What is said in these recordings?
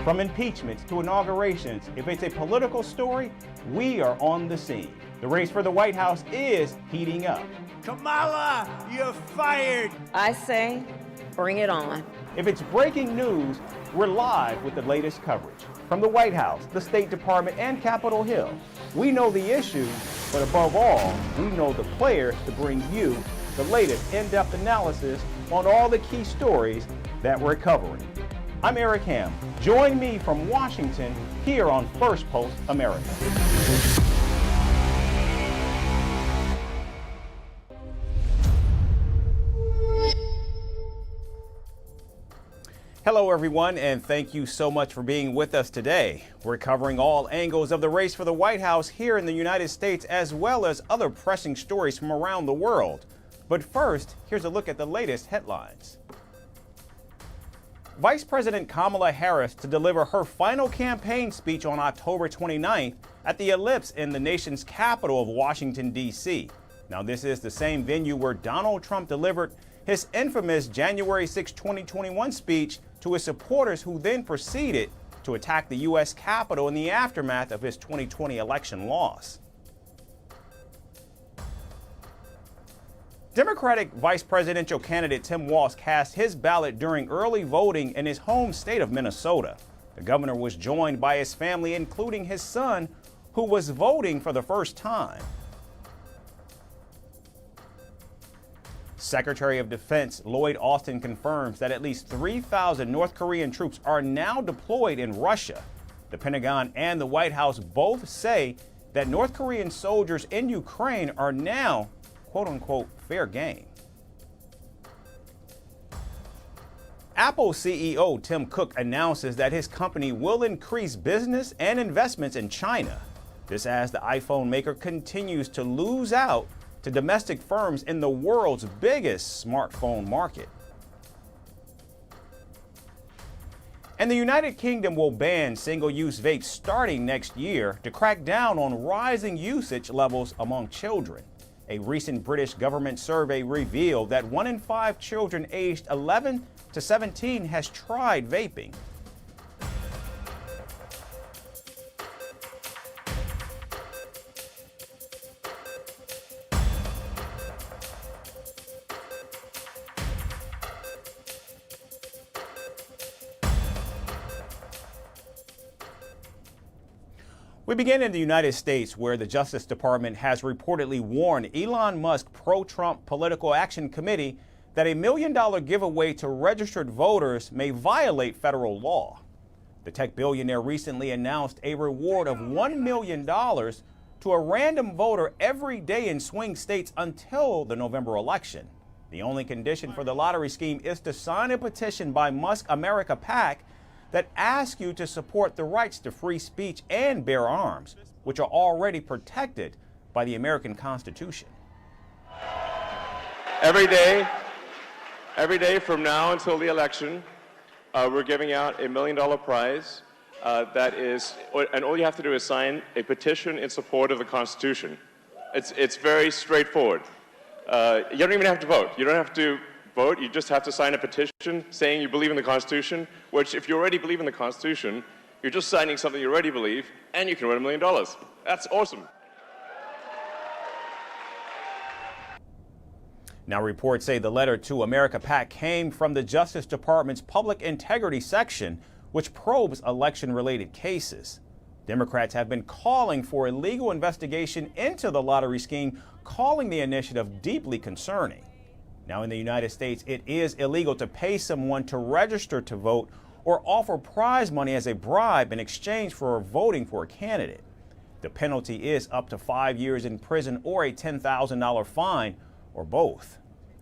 From impeachments to inaugurations, if it's a political story, we are on the scene. The race for the White House is heating up. Kamala, you're fired! I say, bring it on. If it's breaking news, we're live with the latest coverage. From the White House, the State Department, and Capitol Hill, we know the issues, but above all, we know the players to bring you the latest in-depth analysis on all the key stories that we're covering. I'm Eric Ham. Join me from Washington here on Firstpost America. Hello everyone, and thank you so much for being with us today. We're covering all angles of the race for the White House here in the United States, as well as other pressing stories from around the world. But first, here's a look at the latest headlines. Vice President Kamala Harris to deliver her final campaign speech on October 29th at the Ellipse in the nation's capital of Washington, D.C. Now, this is the same venue where Donald Trump delivered his infamous January 6, 2021 speech to his supporters, who then proceeded to attack the U.S. Capitol in the aftermath of his 2020 election loss. Democratic vice presidential candidate Tim Walz cast his ballot during early voting in his home state of Minnesota. The governor was joined by his family, including his son, who was voting for the first time. Secretary of Defense Lloyd Austin confirms that at least 3,000 North Korean troops are now deployed in Russia. The Pentagon and the White House both say that North Korean soldiers in Ukraine are now, quote-unquote, fair game. Apple CEO Tim Cook announces that his company will increase business and investments in China. This as the iPhone maker continues to lose out to domestic firms in the world's biggest smartphone market. And the United Kingdom will ban single-use vapes starting next year to crack down on rising usage levels among children. A recent British government survey revealed that 1 in 5 children aged 11 to 17 has tried vaping. We begin in the United States, where the Justice Department has reportedly warned Elon Musk pro-Trump Political Action Committee that a $1 million giveaway to registered voters may violate federal law. The tech billionaire recently announced a reward of $1 million to a random voter every day in swing states until the November election. The only condition for the lottery scheme is to sign a petition by Musk America PAC that asks you to support the rights to free speech and bear arms, which are already protected by the American Constitution. Every day from now until the election, we're giving out a $1 million prize and all you have to do is sign a petition in support of the Constitution. It's very straightforward. You don't even have to vote. You don't have to vote. You just have to sign a petition saying you believe in the Constitution, which, if you already believe in the Constitution, you're just signing something you already believe, and you can win $1 million. That's awesome. Now, reports say the letter to America PAC came from the Justice Department's Public Integrity Section, which probes election-related cases. Democrats have been calling for a legal investigation into the lottery scheme, calling the initiative deeply concerning. Now, in the United States, it is illegal to pay someone to register to vote or offer prize money as a bribe in exchange for voting for a candidate. The penalty is up to 5 years in prison or a $10,000 fine, or both.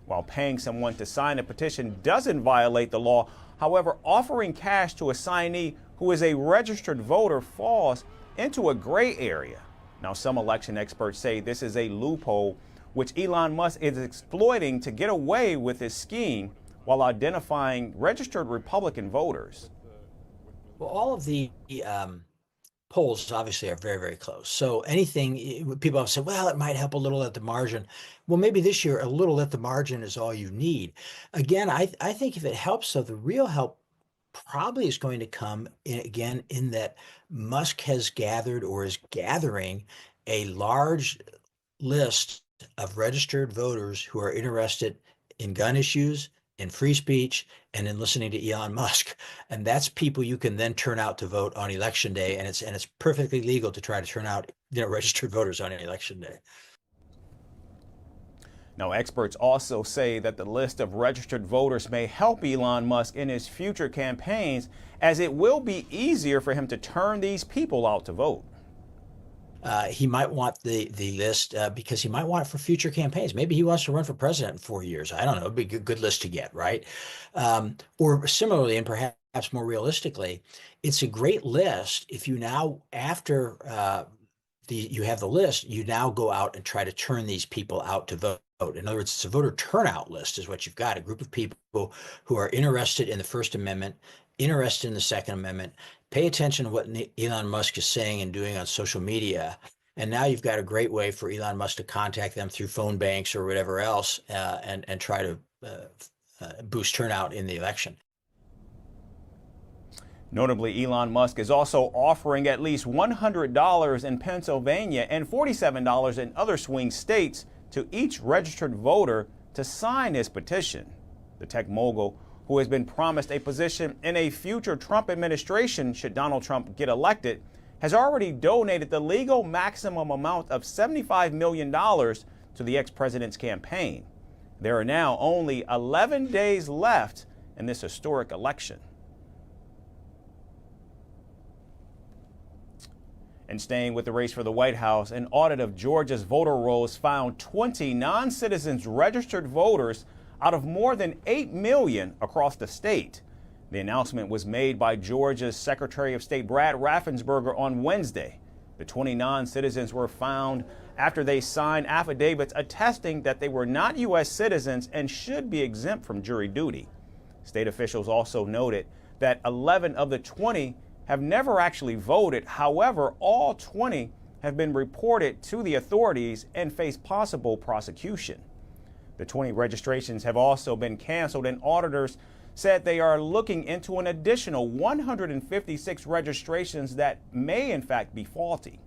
While paying someone to sign a petition doesn't violate the law, however, offering cash to a signee who is a registered voter falls into a gray area. Now, some election experts say this is a loophole which Elon Musk is exploiting to get away with his scheme while identifying registered Republican voters. Well, all of the polls obviously are very, very close. So anything, people have said, well, it might help a little at the margin. Well, maybe this year, a little at the margin is all you need. Again, I think if it helps, so the real help probably is going to come in, again, in that Musk has gathered or is gathering a large list of registered voters who are interested in gun issues, in free speech, and in listening to Elon Musk. And that's people you can then turn out to vote on election day. And it's perfectly legal to try to turn out, registered voters on election day. Now, experts also say that the list of registered voters may help Elon Musk in his future campaigns, as it will be easier for him to turn these people out to vote. He might want the list because he might want it for future campaigns. Maybe he wants to run for president in 4 years. I don't know. It'd be a good list to get, right? Or similarly, and perhaps more realistically, it's a great list if you now, after you have the list, you now go out and try to turn these people out to vote. In other words, it's a voter turnout list is what you've got, a group of people who are interested in the First Amendment, interested in the Second Amendment, pay attention to what Elon Musk is saying and doing on social media. And now you've got a great way for Elon Musk to contact them through phone banks or whatever else and try to boost turnout in the election. Notably, Elon Musk is also offering at least $100 in Pennsylvania and $47 in other swing states to each registered voter to sign his petition. The tech mogul, who has been promised a position in a future Trump administration should Donald Trump get elected, has already donated the legal maximum amount of $75 million to the ex-president's campaign. There are now only 11 days left in this historic election. And staying with the race for the White House, an audit of Georgia's voter rolls found 20 non-citizens registered voters out of more than 8 million across the state. The announcement was made by Georgia's Secretary of State Brad Raffensperger on Wednesday. The 20 non-citizens were found after they signed affidavits attesting that they were not U.S. citizens and should be exempt from jury duty. State officials also noted that 11 of the 20 have never actually voted. However, all 20 have been reported to the authorities and face possible prosecution. The 20 registrations have also been canceled, and auditors said they are looking into an additional 156 registrations that may in fact be faulty.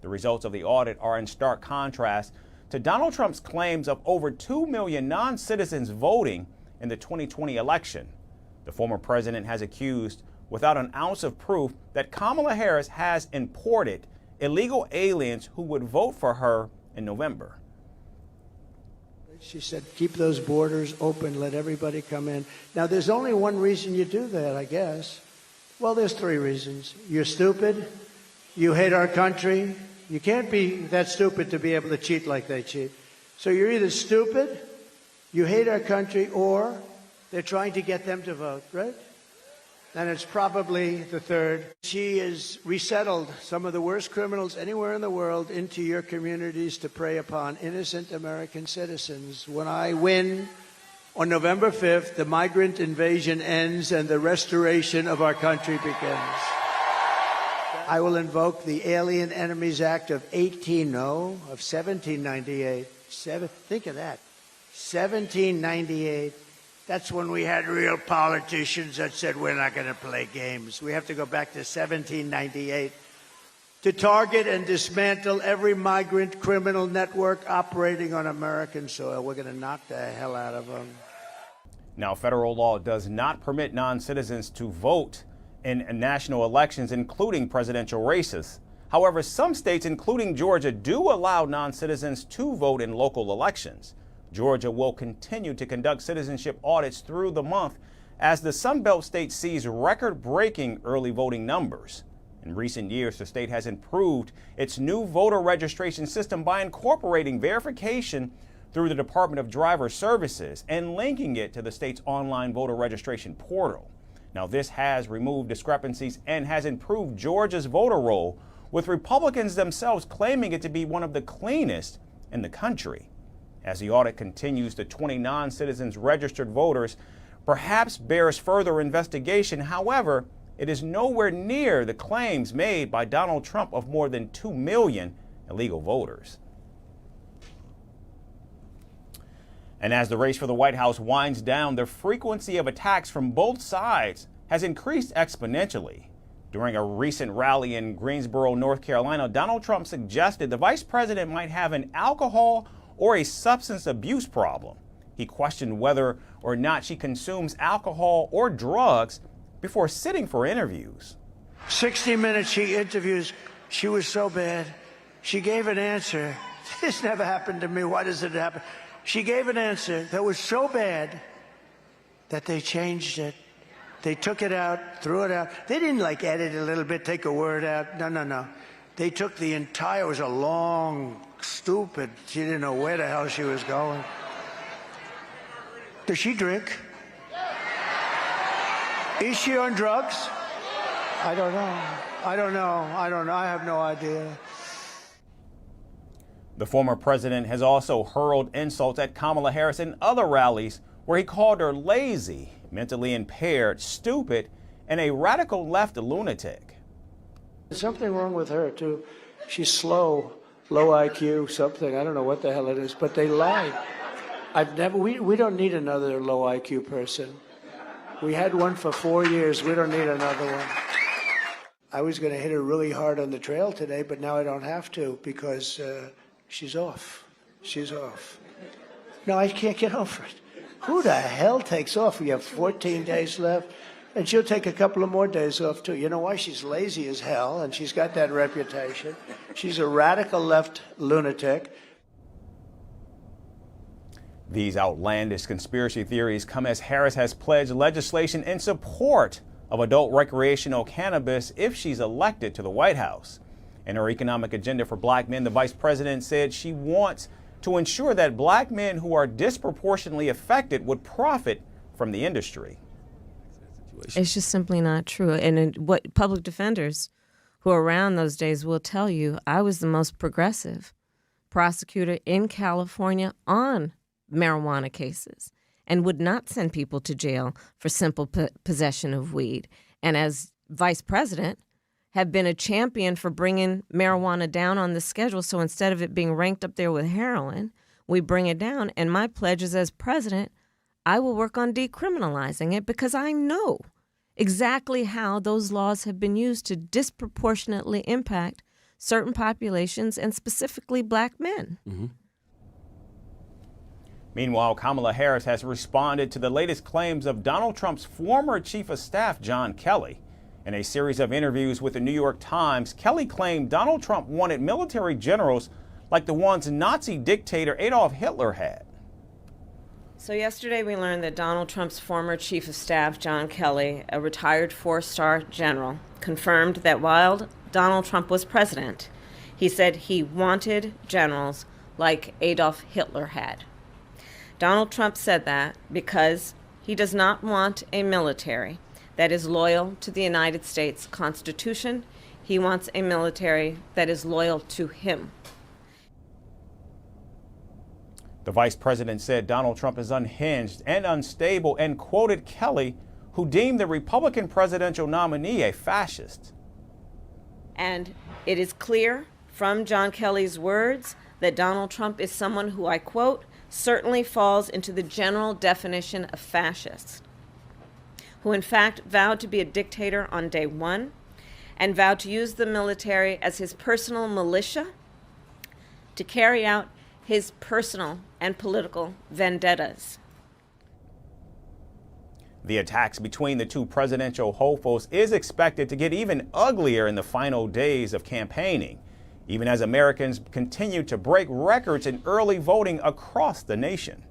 The results of the audit are in stark contrast to Donald Trump's claims of over 2 million non-citizens voting in the 2020 election. The former president has accused, without an ounce of proof, that Kamala Harris has imported illegal aliens who would vote for her in November. She said, keep those borders open, let everybody come in. Now, there's only one reason you do that, I guess. Well, there's 3 reasons. You're stupid, you hate our country. You can't be that stupid to be able to cheat like they cheat. So you're either stupid, you hate our country, or they're trying to get them to vote, right? And it's probably the 3rd. She has resettled some of the worst criminals anywhere in the world into your communities to prey upon innocent American citizens. When I win on November 5th, the migrant invasion ends and the restoration of our country begins. I will invoke the Alien Enemies Act of 1798. Think of that. 1798. That's when we had real politicians that said, we're not going to play games. We have to go back to 1798 to target and dismantle every migrant criminal network operating on American soil. We're going to knock the hell out of them. Now, federal law does not permit non-citizens to vote in national elections, including presidential races. However, some states, including Georgia, do allow non-citizens to vote in local elections. Georgia will continue to conduct citizenship audits through the month as the Sunbelt state sees record-breaking early voting numbers. In recent years, the state has improved its new voter registration system by incorporating verification through the Department of Driver Services and linking it to the state's online voter registration portal. Now, this has removed discrepancies and has improved Georgia's voter roll, with Republicans themselves claiming it to be one of the cleanest in the country. As the audit continues, the 20 non-citizens registered voters perhaps bears further investigation. However, it is nowhere near the claims made by Donald Trump of more than 2 million illegal voters. And as the race for the White House winds down, the frequency of attacks from both sides has increased exponentially. During a recent rally in Greensboro, North Carolina, Donald Trump suggested the vice president might have an alcohol or a substance abuse problem. He questioned whether or not she consumes alcohol or drugs before sitting for interviews. 60 Minutes, she interviews. She was so bad. She gave an answer. This never happened to me. Why does it happen? She gave an answer that was so bad that they changed it. They took it out, threw it out. They didn't like edit a little bit, take a word out. No. They took the entire, it was a long, stupid, she didn't know where the hell she was going. Does she drink? Is she on drugs? I don't know. I have no idea. The former president has also hurled insults at Kamala Harris in other rallies where he called her lazy, mentally impaired, stupid, and a radical left lunatic. There's something wrong with her, too. She's slow, low IQ, something. I don't know what the hell it is, but they lie. We don't need another low IQ person. We had one for 4 years. We don't need another one. I was going to hit her really hard on the trail today, but now I don't have to because she's off. She's off. No, I can't get over it. Who the hell takes off? We have 14 days left, and she'll take a couple of more days off, too. You know why? She's lazy as hell, and she's got that reputation. She's a radical left lunatic. These outlandish conspiracy theories come as Harris has pledged legislation in support of adult recreational cannabis if she's elected to the White House. In her economic agenda for black men, the vice president said she wants to ensure that black men who are disproportionately affected would profit from the industry. It's just simply not true. And what public defenders who are around those days will tell you, I was the most progressive prosecutor in California on marijuana cases and would not send people to jail for simple possession of weed. And as vice president, have been a champion for bringing marijuana down on the schedule. So instead of it being ranked up there with heroin, we bring it down. And my pledge is as president, I will work on decriminalizing it because I know exactly how those laws have been used to disproportionately impact certain populations and specifically black men. Mm-hmm. Meanwhile, Kamala Harris has responded to the latest claims of Donald Trump's former chief of staff, John Kelly. In a series of interviews with the New York Times, Kelly claimed Donald Trump wanted military generals like the ones Nazi dictator Adolf Hitler had. So yesterday we learned that Donald Trump's former chief of staff, John Kelly, a retired four-star general, confirmed that while Donald Trump was president, he said he wanted generals like Adolf Hitler had. Donald Trump said that because he does not want a military that is loyal to the United States Constitution. He wants a military that is loyal to him. The vice president said Donald Trump is unhinged and unstable and quoted Kelly, who deemed the Republican presidential nominee a fascist. And it is clear from John Kelly's words that Donald Trump is someone who, I quote, certainly falls into the general definition of fascist, who in fact vowed to be a dictator on day one and vowed to use the military as his personal militia to carry out his personal and political vendettas. The attacks between the two presidential hopefuls is expected to get even uglier in the final days of campaigning, even as Americans continue to break records in early voting across the nation.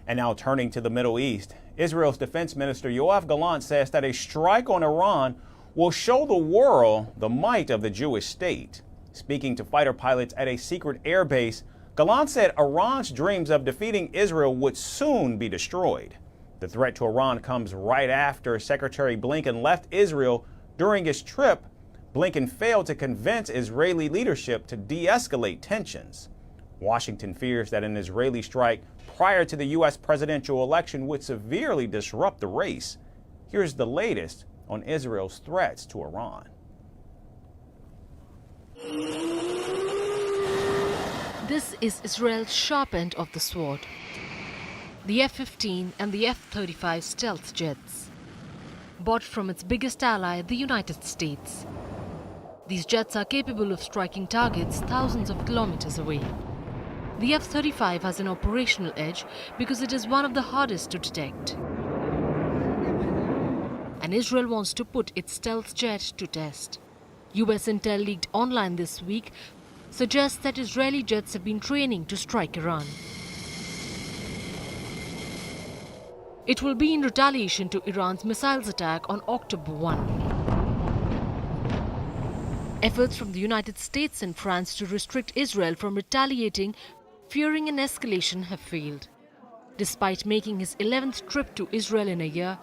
And now turning to the Middle East, Israel's Defence Minister Yoav Gallant says that a strike on Iran will show the world the might of the Jewish state. Speaking to fighter pilots at a secret airbase, Gallant said Iran's dreams of defeating Israel would soon be destroyed. The threat to Iran comes right after Secretary Blinken left Israel during his trip. Blinken failed to convince Israeli leadership to de-escalate tensions. Washington fears that an Israeli strike prior to the U.S. presidential election would severely disrupt the race. Here's the latest on Israel's threats to Iran. This is Israel's sharp end of the sword. the F-15 and the F-35 stealth jets, bought from its biggest ally, the United States. These jets are capable of striking targets thousands of kilometers away. The F-35 has an operational edge because it is one of the hardest to detect. And Israel wants to put its stealth jet to test. US intel leaked online this week suggests that Israeli jets have been training to strike Iran. It will be in retaliation to Iran's missiles attack on October 1. Efforts from the United States and France to restrict Israel from retaliating, fearing an escalation, have failed. Despite making his 11th trip to Israel in a year,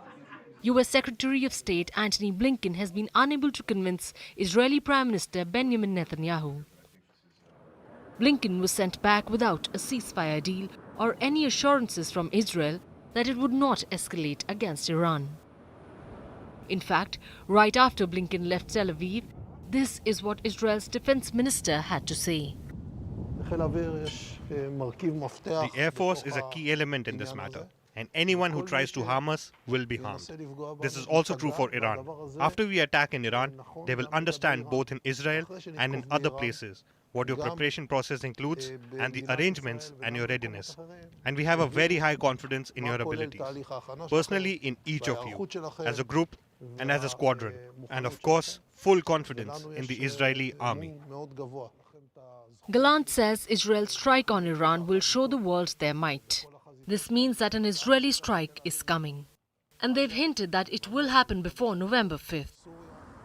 US Secretary of State Antony Blinken has been unable to convince Israeli Prime Minister Benjamin Netanyahu. Blinken was sent back without a ceasefire deal or any assurances from Israel that it would not escalate against Iran. In fact, right after Blinken left Tel Aviv, this is what Israel's defense minister had to say. The Air Force is a key element in this matter, and anyone who tries to harm us will be harmed. This is also true for Iran. After we attack in Iran, they will understand both in Israel and in other places what your preparation process includes and the arrangements and your readiness. And we have a very high confidence in your abilities, personally in each of you, as a group and as a squadron, and of course, full confidence in the Israeli army. Gallant says Israel's strike on Iran will show the world their might. This means that an Israeli strike is coming. And they've hinted that it will happen before November 5th.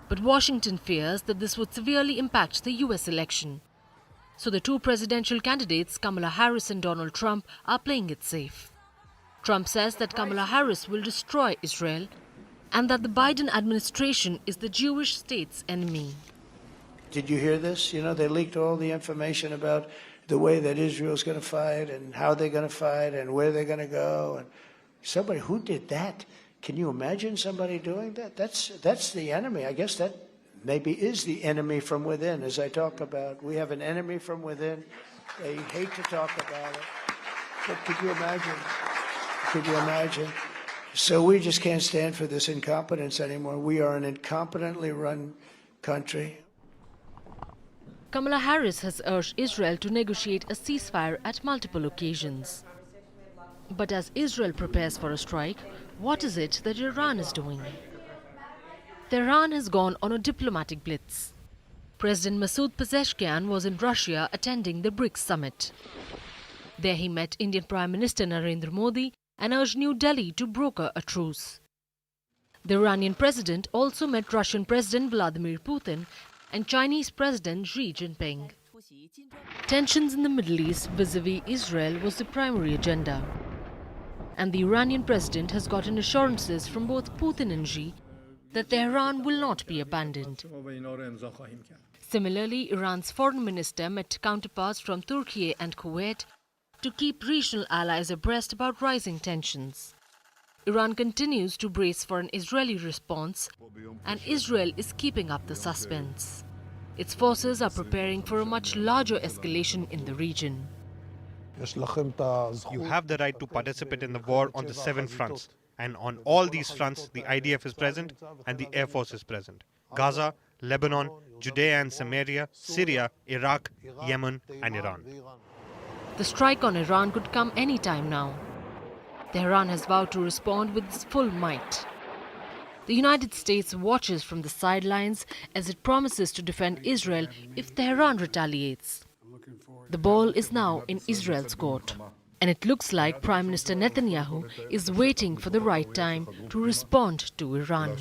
But Washington fears that this would severely impact the US election. So the two presidential candidates, Kamala Harris and Donald Trump, are playing it safe. Trump says that Kamala Harris will destroy Israel and that the Biden administration is the Jewish state's enemy. Did you hear this? You know, they leaked all the information about the way that Israel's going to fight and how they're going to fight and where they're going to go. And somebody, who did that? Can you imagine somebody doing that? That's the enemy. I guess that maybe is the enemy from within, as I talk about. We have an enemy from within. They hate to talk about it. But could you imagine? Could you imagine? So we just can't stand for this incompetence anymore. We are an incompetently run country. Kamala Harris has urged Israel to negotiate a ceasefire at multiple occasions. But as Israel prepares for a strike, what is it that Iran is doing? Tehran has gone on a diplomatic blitz. President Masoud Pezeshkian was in Russia attending the BRICS summit. There he met Indian Prime Minister Narendra Modi and urged New Delhi to broker a truce. The Iranian president also met Russian President Vladimir Putin and Chinese President Xi Jinping. Tensions in the Middle East vis-à-vis Israel was the primary agenda. And the Iranian president has gotten assurances from both Putin and Xi that Tehran will not be abandoned. Similarly, Iran's foreign minister met counterparts from Turkey and Kuwait to keep regional allies abreast about rising tensions. Iran continues to brace for an Israeli response, and Israel is keeping up the suspense. Its forces are preparing for a much larger escalation in the region. You have the right to participate in the war on the 7 fronts. And on all these fronts, the IDF is present and the Air Force is present. Gaza, Lebanon, Judea and Samaria, Syria, Iraq, Yemen and Iran. The strike on Iran could come any time now. Tehran has vowed to respond with its full might. The United States watches from the sidelines as it promises to defend Israel if Tehran retaliates. The ball is now in Israel's court. And it looks like Prime Minister Netanyahu is waiting for the right time to respond to Iran.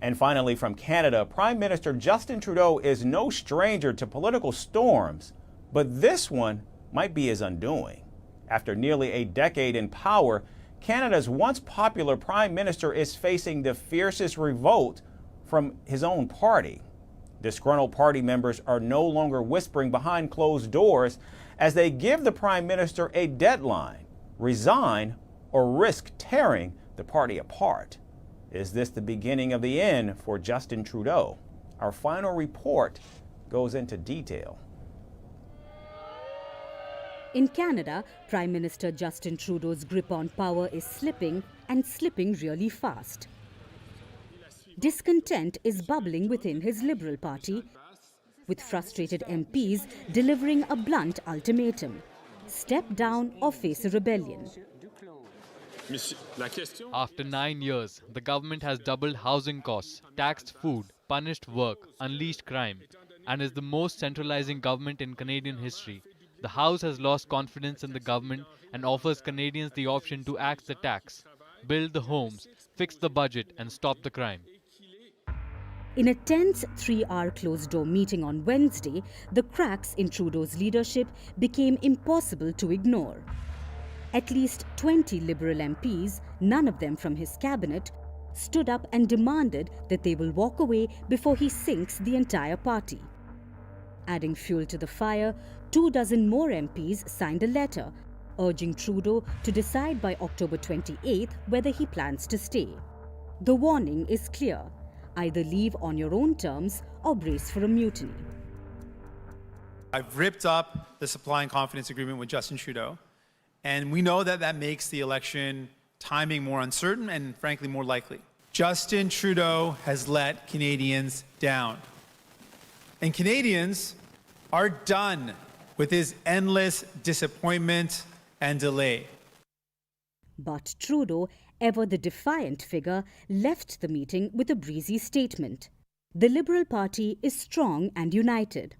And finally, from Canada, Prime Minister Justin Trudeau is no stranger to political storms, but this one might be his undoing. After nearly a decade in power, Canada's once popular Prime Minister is facing the fiercest revolt from his own party. Disgruntled party members are no longer whispering behind closed doors as they give the Prime Minister a deadline: resign or risk tearing the party apart. Is this the beginning of the end for Justin Trudeau? Our final report goes into detail. In Canada, Prime Minister Justin Trudeau's grip on power is slipping and slipping really fast. Discontent is bubbling within his Liberal Party, with frustrated MPs delivering a blunt ultimatum: step down or face a rebellion. After 9 years, the government has doubled housing costs, taxed food, punished work, unleashed crime, and is the most centralizing government in Canadian history. The House has lost confidence in the government and offers Canadians the option to axe the tax, build the homes, fix the budget, and stop the crime. In a tense 3-hour closed-door meeting on Wednesday, the cracks in Trudeau's leadership became impossible to ignore. At least 20 Liberal MPs, none of them from his cabinet, stood up and demanded that they will walk away before he sinks the entire party. Adding fuel to the fire, 24 more MPs signed a letter urging Trudeau to decide by October 28th whether he plans to stay. The warning is clear: either leave on your own terms or brace for a mutiny. I've ripped up the supply and confidence agreement with Justin Trudeau, and we know that that makes the election timing more uncertain and, frankly, more likely. Justin Trudeau has let Canadians down. And Canadians are done with his endless disappointment and delay. But Trudeau, ever the defiant figure, left the meeting with a breezy statement: the Liberal Party is strong and united.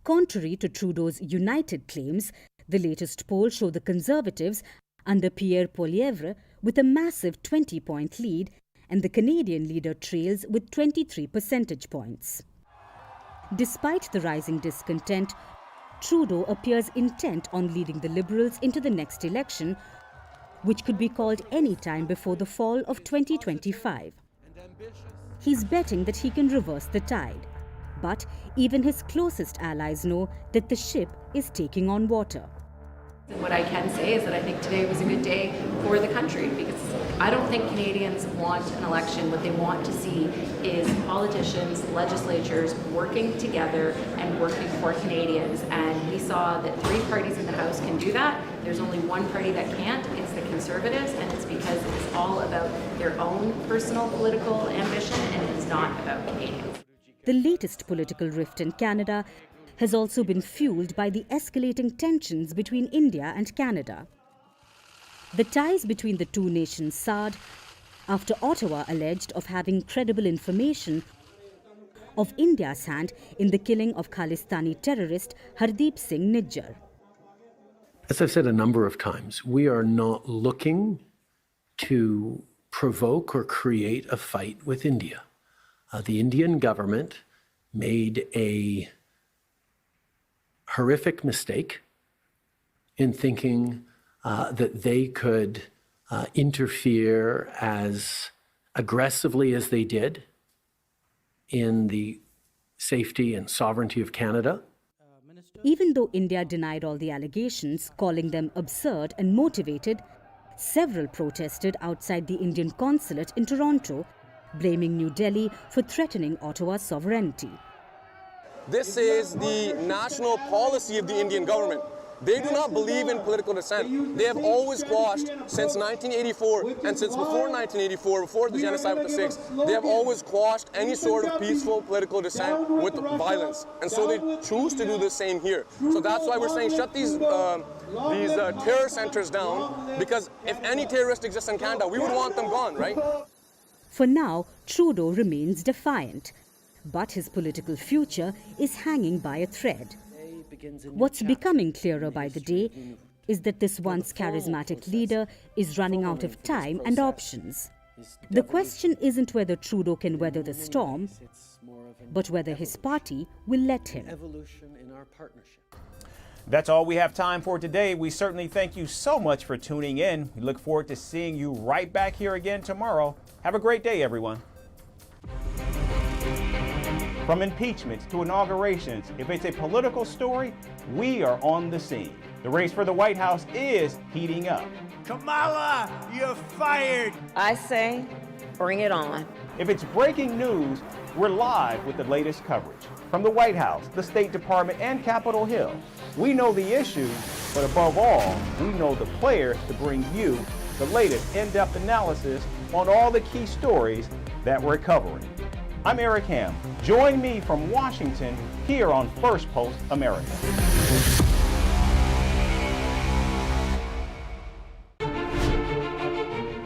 Contrary to Trudeau's united claims, the latest polls show the Conservatives, under Pierre Poilievre, with a massive 20-point lead, and the Canadian leader trails with 23 percentage points. Despite the rising discontent, Trudeau appears intent on leading the Liberals into the next election, which could be called any time before the fall of 2025. He's betting that he can reverse the tide. But even his closest allies know that the ship is taking on water. What I can say is that I think today was a good day for the country, because I don't think Canadians want an election. What they want to see is politicians, legislatures working together and working for Canadians. And we saw that 3 parties in the House can do that. There's only one party that can't. It's the Conservatives, and it's because it's all about their own personal political ambition, and it's not about Canadians. The latest political rift in Canada has also been fueled by the escalating tensions between India and Canada. The ties between the two nations soured after Ottawa alleged of having credible information of India's hand in the killing of Khalistani terrorist Hardeep Singh Nijjar. As I've said a number of times, we are not looking to provoke or create a fight with India. The Indian government made a horrific mistake in thinking that they could interfere as aggressively as they did in the safety and sovereignty of Canada. Even though India denied all the allegations, calling them absurd and motivated, several protested outside the Indian consulate in Toronto, blaming New Delhi for threatening Ottawa's sovereignty. This is the national policy of the Indian government. They do not believe in political dissent. They have always quashed, since 1984 and since before 1984, before the genocide with the Sikhs, they have always quashed any sort of peaceful political dissent with violence. And so they choose to do the same here. So that's why we're saying shut these terror centers down, because if any terrorist exists in Canada, we would want them gone, right? For now, Trudeau remains defiant, but his political future is hanging by a thread. What's becoming clearer by the day is that this once charismatic leader is running out of time and options. The question isn't whether Trudeau can weather the storm, but whether his party will let him. That's all we have time for today. We certainly thank you so much for tuning in. We look forward to seeing you right back here again tomorrow. Have a great day, everyone. From impeachments to inaugurations, if it's a political story, we are on the scene. The race for the White House is heating up. Kamala, you're fired. I say, bring it on. If it's breaking news, we're live with the latest coverage. From the White House, the State Department, and Capitol Hill, we know the issues, But above all, we know the players to bring you the latest in-depth analysis on all the key stories that we're covering. I'm Eric Ham. Join me from Washington here on Firstpost America.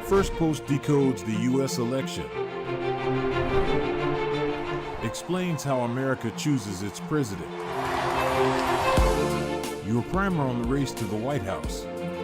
Firstpost decodes the U.S. election, explains how America chooses its president. Your primer on the race to the White House.